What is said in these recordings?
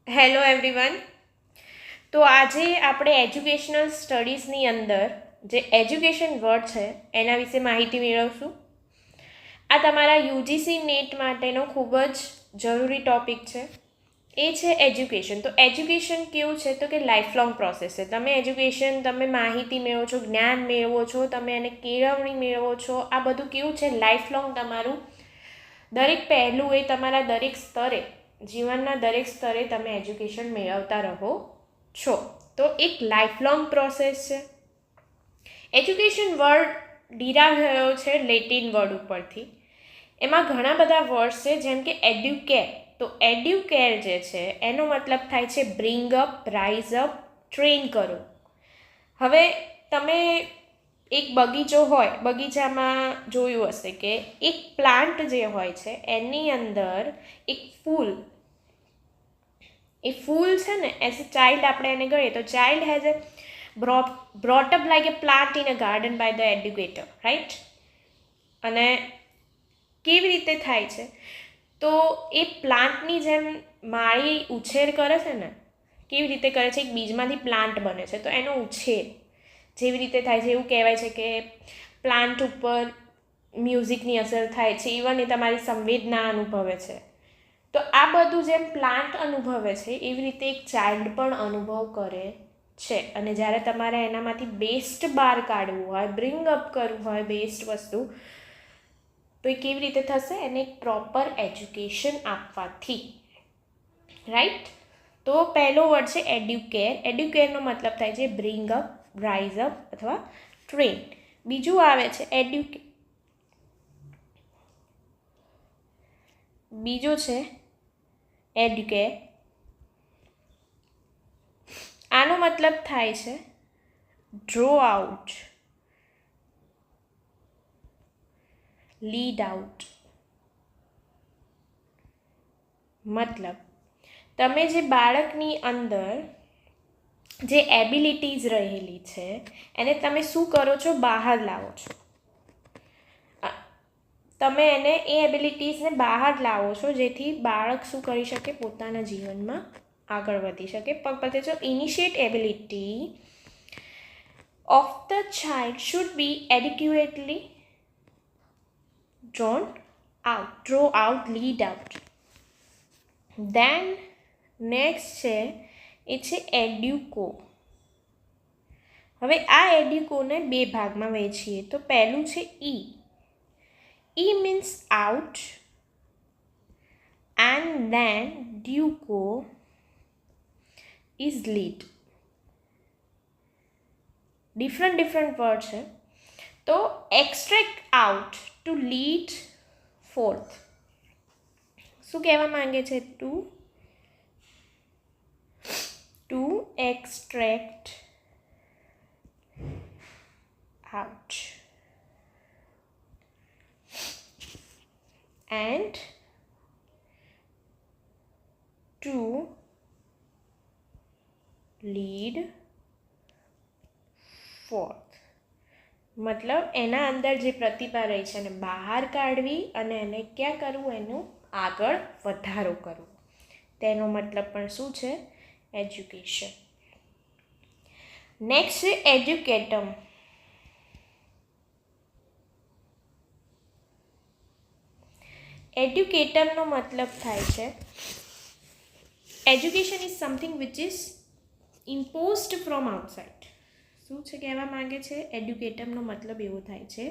Hello everyone. તો આજે આપણે એજ્યુકેશનલ સ્ટડીઝની અંદર જે એજ્યુકેશન વર્ડ છે એના વિશે માહિતી મેળવશું. આ તમારા યુજીસી નેટ માટેનો ખૂબ જ જરૂરી ટૉપિક છે. એ છે એજ્યુકેશન. તો એજ્યુકેશન કેવું છે તો કે લાઈફ લોંગ પ્રોસેસ છે. તમે માહિતી મેળવો છો, જ્ઞાન મેળવો છો, તમે એને કેળવણી મેળવો છો. આ બધું કેવું છે લાઈફ લોંગ તમારું દરેક પહેલું એ તમારા દરેક સ્તરે જીવનના દરેક સ્તરે તમે એજ્યુકેશન મેળવતા રહો છો. તો એક લાઈફ લોંગ પ્રોસેસ છે. એજ્યુકેશન વર્ડ ડિરાવ થયો છે લેટિન વર્ડ ઉપરથી. એમાં ઘણા બધા વર્ડ્સ છે, જેમ કે એડ્યુકેર. તો એડ્યુકેર જે છે એનો મતલબ થાય છે bring up, rise up, train કરો. હવે તમે એક બગીચો હોય, બગીચામાં જોયું હશે કે એક પ્લાન્ટ જે હોય છે એની અંદર એક ફૂલ, એ ફૂલ છે ને, એઝ અ ચાઇલ્ડ આપણે એને કહીએ તો child has a brought up like a plant in a garden by the educator, right? અને કેવી રીતે થાય છે તો એ પ્લાન્ટની જેમ માળી ઉછેર કરે છે ને, કેવી રીતે કરે છે, એક બીજમાંથી પ્લાન્ટ બને છે તો એનો ઉછેર જેવી રીતે થાય છે. એવું કહેવાય છે કે પ્લાન્ટ ઉપર મ્યુઝિકની અસર થાય છે, ઇવન એ તમારી સંવેદના અનુભવે છે. તો આ બધું જેમ પ્લાન્ટ અનુભવે છે એવી રીતે એક ચાઇલ્ડ પણ અનુભવ કરે છે. અને જ્યારે તમારે એનામાંથી બેસ્ટ બહાર કાઢવું હોય, બ્રિંગ અપ કરવું હોય બેસ્ટ વસ્તુ, તો એ કેવી રીતે થશે? એને એક પ્રોપર એજ્યુકેશન આપવાથી, રાઈટ? તો પહેલો વર્ડ છે એડ્યુકેર. એડ્યુકેરનો મતલબ થાય છે બ્રિંગ અપ, રાઇઝ અપ અથવા ટ્રેન. બીજું આવે છે બીજું છે એડ્યુકેર. આનો મતલબ થાય છે ડ્રો આઉટ, લીડ આઉટ. મતલબ તમે જે બાળકની અંદર જે એબિલિટીઝ રહેલી છે એને તમે શું કરો છો? બહાર લાવો છો. તમે એને એ એબિલિટીઝને બહાર લાવો છો જેથી બાળક શું કરી શકે? પોતાના જીવનમાં આગળ વધી શકે. પણ જો initiate ability of the child should be adequately drawn out, draw out, lead out. Then next છે એ છે એડ્યુકો. હવે આ એડ્યુકોને બે ભાગમાં વહેંચીએ તો પહેલું છે E. E means out and then duco is lead. Different word છે. તો extract out, to lead forth. શું કહેવા માંગે છે? To extract out and to lead forth. મતલબ એના અંદર જે પ્રતિભા રહી છે એને બહાર કાઢવી અને એને ક્યાં કરવું? એનું આગળ વધારો કરવો. તેનો મતલબ પણ શું છે? એજ્યુકેશન. નેક્સ્ટ છે એજ્યુકેટમ. એડ્યુકેટમનો મતલબ થાય છે education is something which is imposed from outside. શું છે કહેવા માંગે છે? એડ્યુકેટમનો મતલબ એવો થાય છે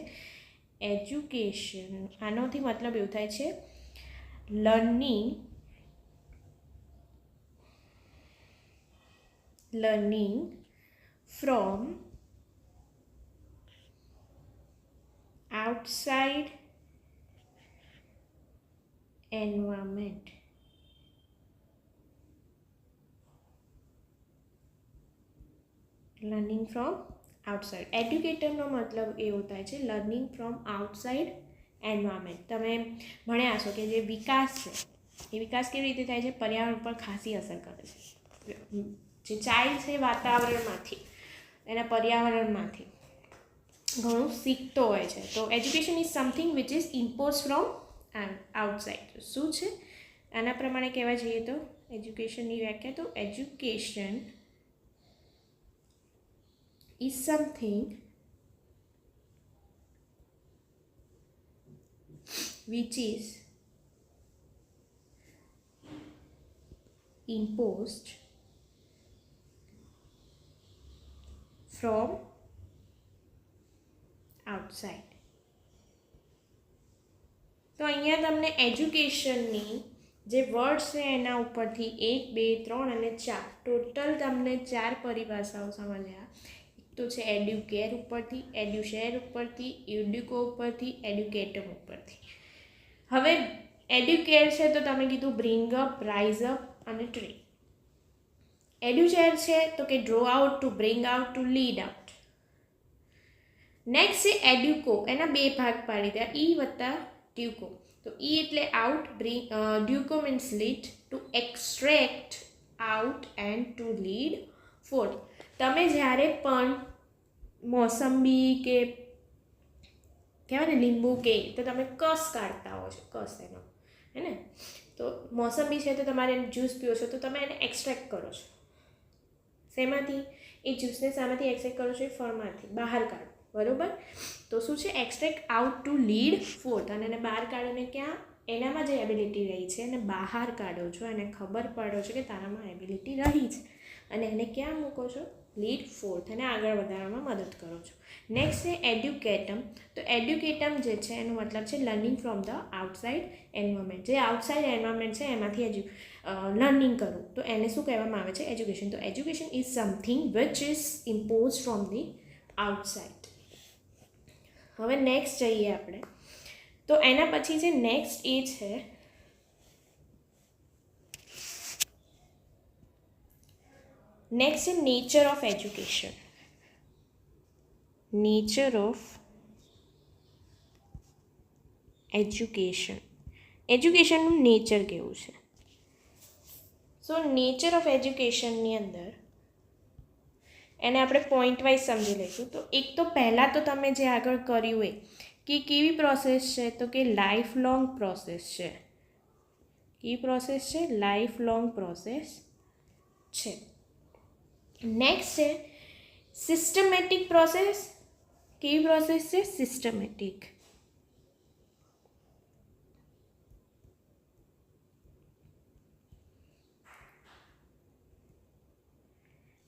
એજ્યુકેશન, આનોથી મતલબ એવું થાય છે learning from outside environment. Learning from outside. એડ્યુકેટરનો મતલબ એવો થાય છે લર્નિંગ ફ્રોમ આઉટસાઇડ એન્વાયરમેન્ટ. તમે ભણ્યા હશો કે જે વિકાસ છે એ વિકાસ કેવી રીતે થાય છે? પર્યાવરણ પર ખાસી અસર કરે છે. જે ચાઇલ્ડ છે વાતાવરણમાંથી, એના પર્યાવરણમાંથી ઘણું શીખતો હોય છે. તો education is something which is impose from outside. શું છે? આના પ્રમાણે કહેવા જઈએ તો એજ્યુકેશનની વ્યાખ્યા તો education is something which is imposed from outside. તો અહીંયા તમને એજ્યુકેશનની જે વર્ડ્સ છે એના ઉપરથી 1, 2, 3 અને 4 ટોટલ તમને 4 પરિભાષાઓ સમજ્યા. એક તો છે એડ્યુકેર ઉપરથી, એડ્યુશેર ઉપરથી, એડ્યુકો ઉપરથી, એડ્યુકેટમ ઉપરથી. હવે એડ્યુકેર છે તો તમે કીધું બ્રિંગ અપ, રાઇઝ અપ અને ટ્રેન. એડ્યુશેર છે તો કે draw out, to bring out, to lead out. Next છે એડ્યુકો, એના 2 ભાગ પાડી દે, ઈ વત્તા ડ્યુકો. તો ઈ એટલે out, duco means lead, to extract out and to lead forth. તમે જ્યારે પણ મોસંબી કે કહેવાય ને લીંબુ કે તો તમે કસ કાઢતા હો છો, કસ એનો હે ને. તો મોસંબી છે તો તમારે જ્યુસ પીઓ છો તો તમે એને એક્સટ્રેક્ટ કરો છો. શેમાંથી? એ જ્યુસને શામાંથી એક્સટ્રેક્ટ કરો છો? એ ફળમાંથી બહાર કાઢો, બરાબર. તો શું છે? Extract out to lead fourth. અને એને બહાર કાઢીને ક્યાં? એનામાં જે એબિલિટી રહી છે એને બહાર કાઢો છો, એને ખબર પડો છો કે તારામાં એબિલિટી રહી છે અને એને ક્યાં મૂકો છો? Lead fourth. અને આગળ વધારવામાં મદદ કરો છો. નેક્સ્ટ છે એડ્યુકેટમ. તો એડ્યુકેટમ જે છે એનો મતલબ છે learning from the outside environment. જે આઉટસાઇડ એન્વાયરમેન્ટ છે એમાંથી લર્નિંગ કરવું, તો એને શું કહેવામાં આવે છે? એજ્યુકેશન. તો education is something which is impose from the outside. હવે નેક્સ્ટ જઈએ આપણે. તો એના પછી જે નેક્સ્ટ એ છે નેક્સ્ટ છે nature of education. Nature of education. એજ્યુકેશનનું નેચર કેવું છે? સો નેચર ઓફ એજ્યુકેશનની અંદર એને આપણે પોઈન્ટ વાઇઝ સમજી લઈશું. તો એક તો પહેલાં તો તમે જે આગળ કર્યું એ કે કેવી પ્રોસેસ છે? તો કે લાઈફ લોંગ પ્રોસેસ છે. કેવી પ્રોસેસ છે? લાઈફ લોંગ પ્રોસેસ છે. નેક્સ્ટ છે સિસ્ટમેટિક પ્રોસેસ. કેવી પ્રોસેસ છે? સિસ્ટમેટિક.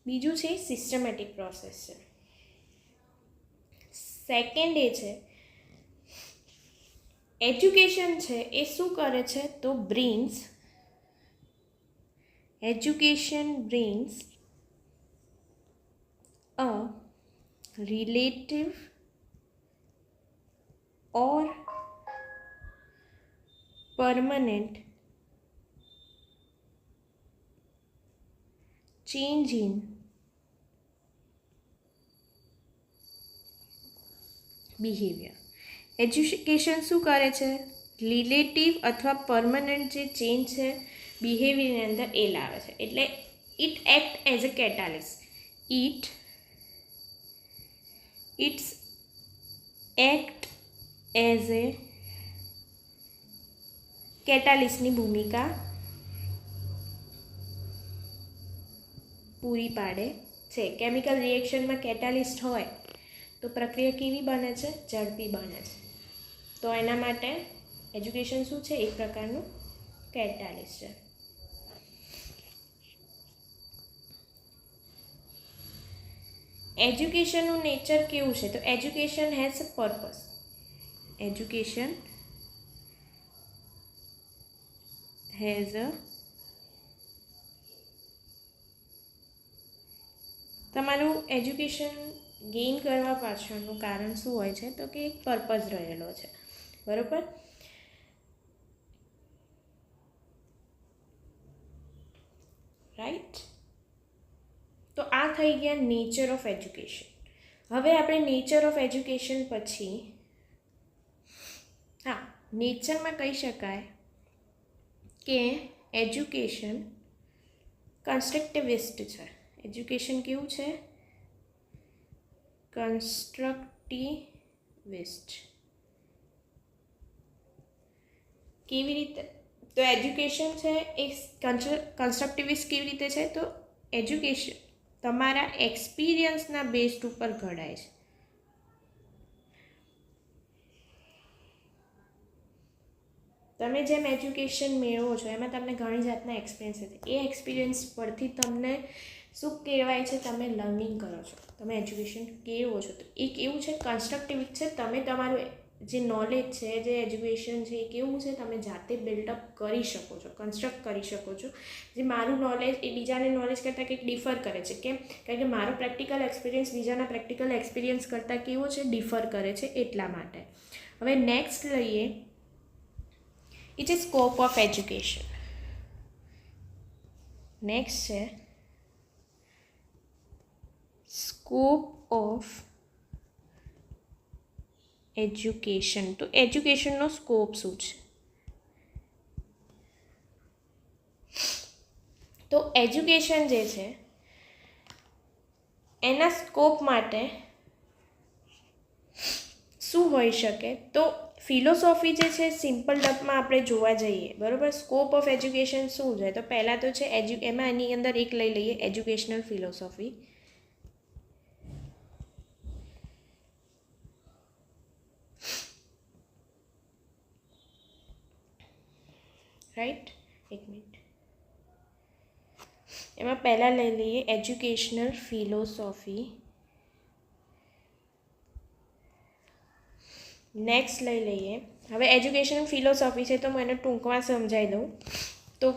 બીજું છે સિસ્ટમેટિક પ્રોસેસ છે. સેકન્ડ એ છે એજ્યુકેશન છે એ શું કરે છે? તો education brings a relative or permanent change in behaviour. Education શું કરે છે? રિલેટિવ અથવા પરમનન્ટ જે ચેન્જ છે બિહેવિયરની અંદર એ લાવે છે. એટલે it act as a catalyst. It's act as a કેટાલિસ્ટની ભૂમિકા પૂરી પાડે છે. કેમિકલ રિએક્શનમાં કેટાલિસ્ટ હોય તો પ્રક્રિયા કેવી બને છે? ઝડપી બને છે. તો એના માટે એજ્યુકેશન શું છે? એક પ્રકારનું કેટાલિસ્ટ છે. એજ્યુકેશનનું નેચર કેવું છે? તો education has a purpose. Education has a તમારું એજ્યુકેશન ગેઇન કરવા પાછળનું કારણ શું હોય છે? તો કે એક પર્પઝ રહેલો છે, બરાબર. રાઈટ. તો આ થઈ ગયા નેચર ઓફ એજ્યુકેશન. હવે આપણે નેચર ઓફ એજ્યુકેશન પછી નેચરમાં કહી શકાય કે એજ્યુકેશન કન્સ્ટ્રક્ટિવિસ્ટ છે. એજ્યુકેશન કેવું છે? કન્સ્ટ્રક્ટિવિસ્ટ. કેવી રીતે તો એજ્યુકેશન છે એ કન્સ્ટ્રક્ટિવિસ્ટ કેવી રીતે છે? તો એજ્યુકેશન તમારા એક્સપિરિયન્સના બેઝ ઉપર ઘડાય છે. તમે જેમ એજ્યુકેશન મેળવો છો એમાં તમને ઘણી જાતના એક્સપિરિયન્સ છે. એ એક્સપિરિયન્સ પરથી તમને શું કહેવાય છે? તમે લર્નિંગ કરો છો, તમે એજ્યુકેશન કેળવો છો. તો એક એવું છે કન્સ્ટ્રક્ટિવિસ્ટ છે, તમે તમારું જે નોલેજ છે, જે એજ્યુકેશન છે એ કેવું છે? તમે જાતે બિલ્ડઅપ કરી શકો છો, કન્સ્ટ્રક્ટ કરી શકો છો. જે મારું નોલેજ એ બીજાને નોલેજ કરતાં કંઈક ડિફર કરે છે. કેમ? કારણ કે મારો પ્રેક્ટિકલ એક્સપિરિયન્સ બીજાના પ્રેક્ટિકલ એક્સપિરિયન્સ કરતાં કેવો છે? ડિફર કરે છે. એટલા માટે. હવે નેક્સ્ટ લઈએ, it is scope of education. Next છે scope of education. તો એજ્યુકેશનનો સ્કોપ શું છે? તો એજ્યુકેશન જે છે એના સ્કોપ માટે શું હોઈ શકે? તો ફિલોસોફી જે છે સિમ્પલ ટર્મમાં આપણે જોવા જઈએ, બરાબર, સ્કોપ ઓફ એજ્યુકેશન શું છે? તો પહેલાં તો છે એમાં એની અંદર એક લઈ લઈએ એજ્યુકેશનલ ફિલોસોફી. રાઈટ, એક મિનિટ. એમાં પહેલાં લઈ લઈએ એજ્યુકેશનલ ફિલોસોફી. નેક્સ્ટ લઈ લઈએ, હવે એજ્યુકેશન ફિલોસોફી છે તો હું એને ટૂંકમાં સમજાવી દઉં. તો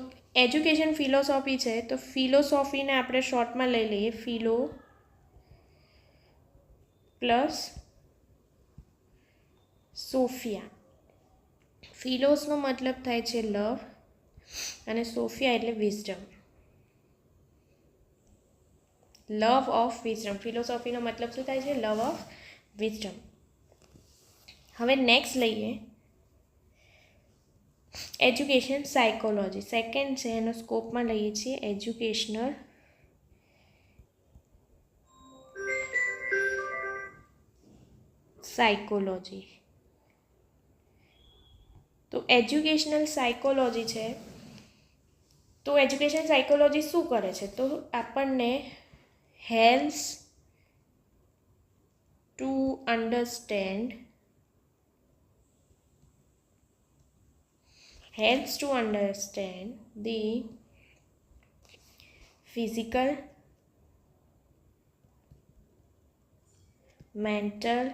એજ્યુકેશન ફિલોસોફી છે તો ફિલોસોફીને આપણે શોર્ટમાં લઈ લઈએ ફિલો પ્લસ સોફિયા. ફિલોસનો મતલબ થાય છે લવ અને સોફિયા એટલે વિઝડમ. Love of wisdom. ફિલોસોફીનો મતલબ શું થાય છે? Love of wisdom. હવે નેક્સ્ટ લઈએ એજ્યુકેશન સાયકોલોજી. સેકન્ડ છે એનો સ્કોપમાં લઈએ છીએ એજ્યુકેશનલ સાયકોલોજી. તો એજ્યુકેશનલ સાયકોલોજી છે તો એજ્યુકેશન સાયકોલોજી શું કરે છે? તો આપણને helps to understand the physical, mental,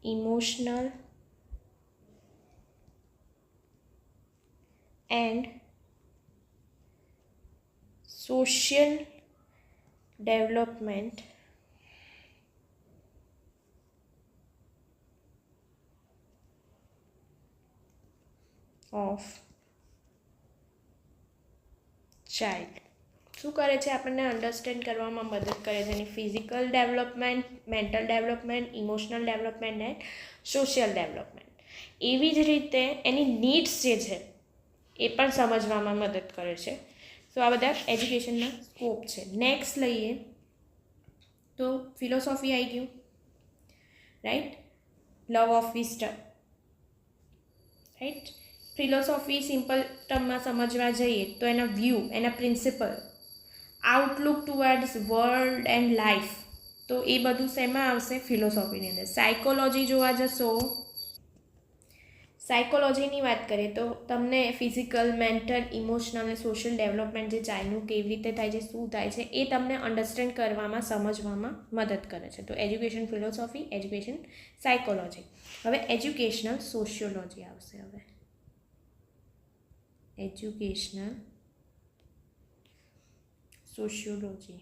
emotional and social development of child. શું કરે છે? આપણને અન્ડરસ્ટેન્ડ કરવામાં મદદ કરે છે. એની physical development, mental development, emotional development and social development. એવી જ રીતે એની નીડ્સ જે છે એ પણ સમજવામાં મદદ કરે છે. સો આ બધા એજ્યુકેશનના સ્કોપ છે. નેક્સ્ટ લઈએ તો ફિલોસોફી આવી ગયું, right, love of wisdom, right. Philosophy simple ટર્મમાં સમજવા જઈએ તો એના વ્યૂ, એના principal, Outlook towards world and life, તો એ બધું શેમાં આવશે? ફિલોસોફીની અંદર. સાયકોલોજી જોવા જશો, સાયકોલોજીની વાત કરીએ તો તમને ફિઝિકલ, મેન્ટલ, ઇમોશનલ અને સોશિયલ ડેવલપમેન્ટ જે ચાઇલ્ડનું કેવી રીતે થાય છે, શું થાય છે, એ તમને અન્ડરસ્ટેન્ડ કરવામાં, સમજવામાં મદદ કરે છે. તો એજ્યુકેશન ફિલોસોફી, એજ્યુકેશન સાયકોલોજી. હવે એજ્યુકેશનલ સોશિયોલોજી આવશે. હવે એજ્યુકેશનલ સોશિયોલોજી.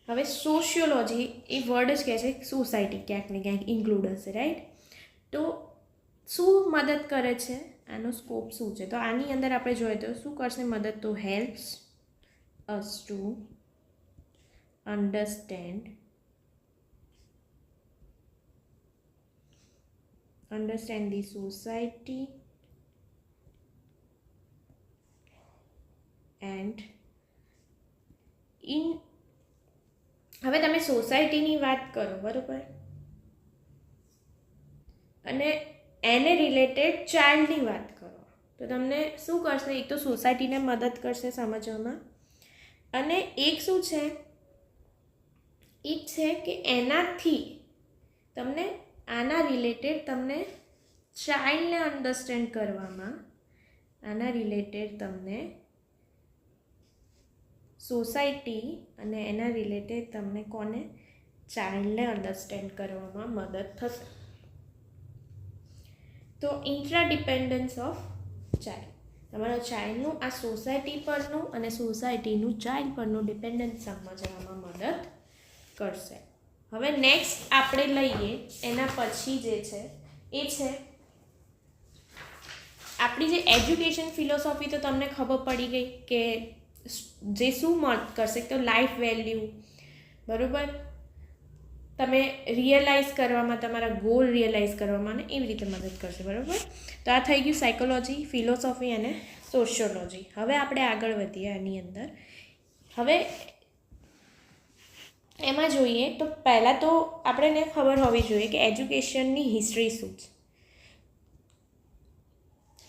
હવે સોશિયોલોજી એ વર્ડ જ કહે છે સોસાયટી ક્યાંક ને ક્યાંક ઇન્ક્લુડ હશે, રાઈટ. તો શું મદદ કરે છે? આનો સ્કોપ શું છે? તો આની અંદર આપણે જોઈએ તો શું કરશે મદદ? તો helps us to understand the society and in. હવે તમે સોસાયટીની વાત કરો, બરાબર, અને એને રિલેટેડ ચાઇલ્ડની વાત કરો તો તમને શું કરશે? એક તો સોસાયટીને મદદ કરશે સમજવામાં, અને એક શું છે, એક છે કે એનાથી તમને આના રિલેટેડ તમને ચાઇલ્ડને અન્ડરસ્ટેન્ડ કરવામાં, આના રિલેટેડ તમને સોસાયટી અને એના રિલેટેડ તમને કોને? ચાઇલ્ડને અન્ડરસ્ટેન્ડ કરવામાં મદદ થશે. તો ઇન્ટ્રાડિપેન્ડન્સ ઓફ ચાઇલ્ડ, તમારા ચાઇલ્ડનું આ સોસાયટી પરનું અને સોસાયટીનું ચાઇલ્ડ પરનું ડિપેન્ડન્સ સમજવામાં મદદ કરશે. હવે નેક્સ્ટ આપણે લઈએ એના પછી જે છે એ છે આપણી જે એજ્યુકેશન ફિલોસોફી. તો તમને ખબર પડી ગઈ કે જે શું મદદ કરશે, તો લાઈફ વેલ્યુ, બરાબર, તમે રિયલાઇઝ કરવામાં, તમારા ગોલ રિયલાઇઝ કરવામાં ને એવી રીતે મદદ કરશે, બરાબર. તો આ થઈ ગયું સાયકોલોજી, ફિલોસોફી અને સોશિયોલોજી. હવે આપણે આગળ વધીએ આની અંદર. હવે એમાં જોઈએ તો પહેલાં તો આપણને ખબર હોવી જોઈએ કે એજ્યુકેશનની હિસ્ટ્રી શું છે.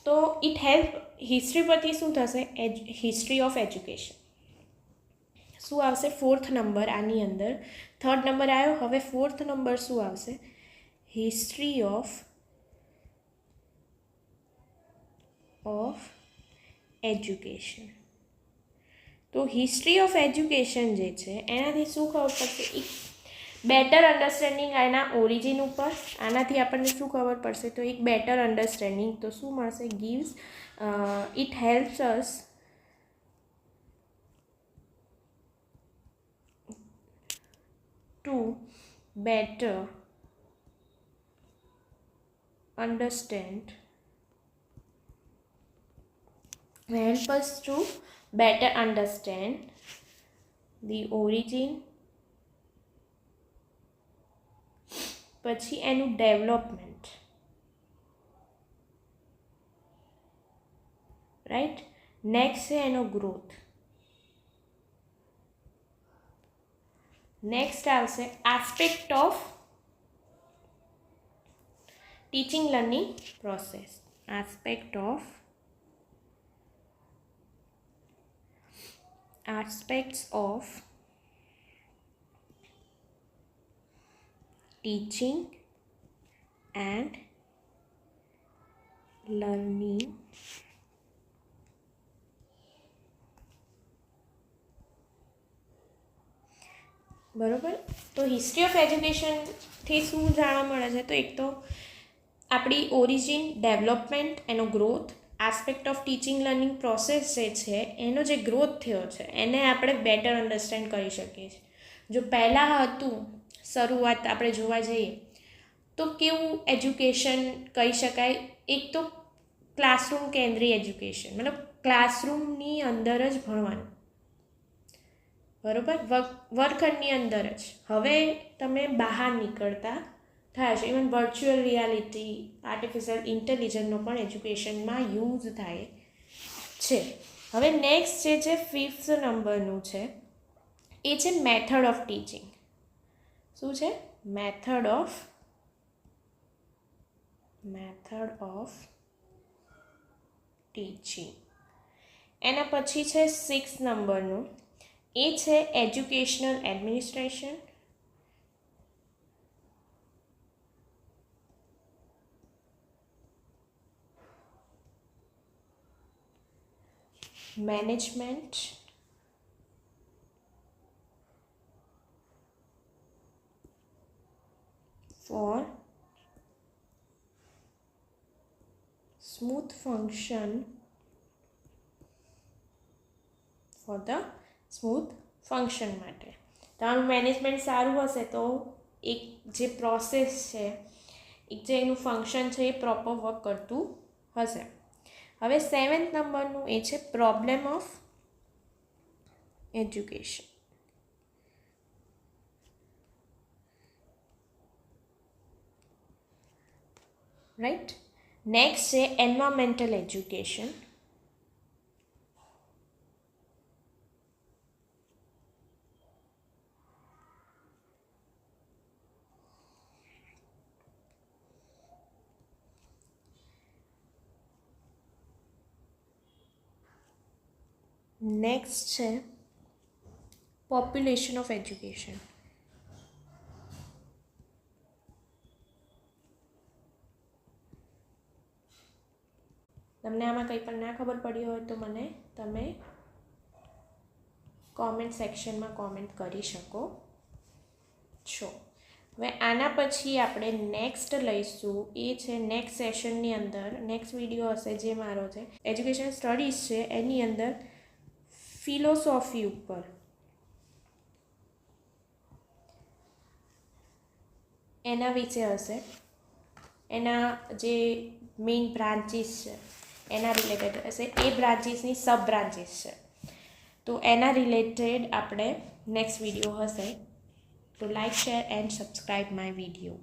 તો ઇટ હેલ્પ, હિસ્ટ્રી પરથી શું થશે? હિસ્ટ્રી ઓફ એજ્યુકેશન શું આવશે? 4th નંબર આની અંદર. 3rd નંબર આવ્યો, હવે 4th નંબર શું આવશે? History of education. તો હિસ્ટ્રી ઓફ એજ્યુકેશન જે છે એનાથી શું ખબર પડશે? એક બેટર અન્ડરસ્ટેન્ડિંગ એના ઓરિજિન ઉપર. આનાથી આપણને શું ખબર પડશે? તો એક બેટર અન્ડરસ્ટેન્ડિંગ. તો શું મળશે? Gives, it helps us to better understand, help us to better understand the origin, પછી એનું ડેવલપમેન્ટ, રાઈટ. નેક્સ્ટ છે એનો ગ્રોથ. નેક્સ્ટ આવશે aspect of teaching learning process. aspects of teaching and learning બરાબર. તો હિસ્ટ્રી ઓફ એજ્યુકેશનથી શું જાણવા મળે છે? તો એક તો આપણી ઓરિજિન, ડેવલપમેન્ટ, એનો growth, aspect of teaching learning process જે છે એનો જે ગ્રોથ થયો છે એને આપણે બેટર અન્ડરસ્ટેન્ડ કરી શકીએ છીએ. જો પહેલાં હતું શરૂઆત આપણે જોવા જઈએ તો કેવું એજ્યુકેશન કહી શકાય? એક તો ક્લાસરૂમ કેન્દ્રીય એજ્યુકેશન, મતલબ ક્લાસરૂમની અંદર જ ભણવાનું, બરાબર, વર્ગખંડની અંદર જ. હવે તમે બહાર નીકળતા થાય છે. ઇવન વર્ચ્યુઅલ રિયાલિટી, આર્ટિફિશિયલ ઇન્ટેલિજન્સનો પણ એજ્યુકેશનમાં યુઝ થાય છે. હવે નેક્સ્ટ જે છે 5th નંબરનું છે એ છે મેથડ ઓફ ટીચિંગ. શું છે? Method of teaching. એના પછી છે 6th નંબરનું, એ છે educational administration. Management for smooth function માટે. તમારું મેનેજમેન્ટ સારું હશે તો એક જે પ્રોસેસ છે, એક જે એનું ફંક્શન છે એ પ્રોપર વર્ક કરતું હશે. હવે 7th નંબરનું એ છે problem of education. Right. Next છે એન્વાયરમેન્ટલ એજ્યુકેશન. નેક્સ્ટ છે પોપ્યુલેશન ઓફ એજ્યુકેશન. તમને આમાં કંઈ પણ ના ખબર પડી હોય તો મને તમે કોમેન્ટ સેક્શનમાં કોમેન્ટ કરી શકો છો. હવે આના પછી આપણે નેક્સ્ટ લઈશું એ છે નેક્સ્ટ સેશનની અંદર નેક્સ્ટ વિડીયો હશે જે મારો છે એજ્યુકેશન સ્ટડીઝ છે એની અંદર ફિલોસોફી ઉપર એના વિશે હશે. એના જે મેઇન બ્રાન્ચીસ છે એના રિલેટેડ હશે. એ બ્રાન્ચીસની સબ બ્રાન્ચીસ છે તો એના રિલેટેડ આપણે નેક્સ્ટ વિડીયો હશે. તો like share and subscribe my video.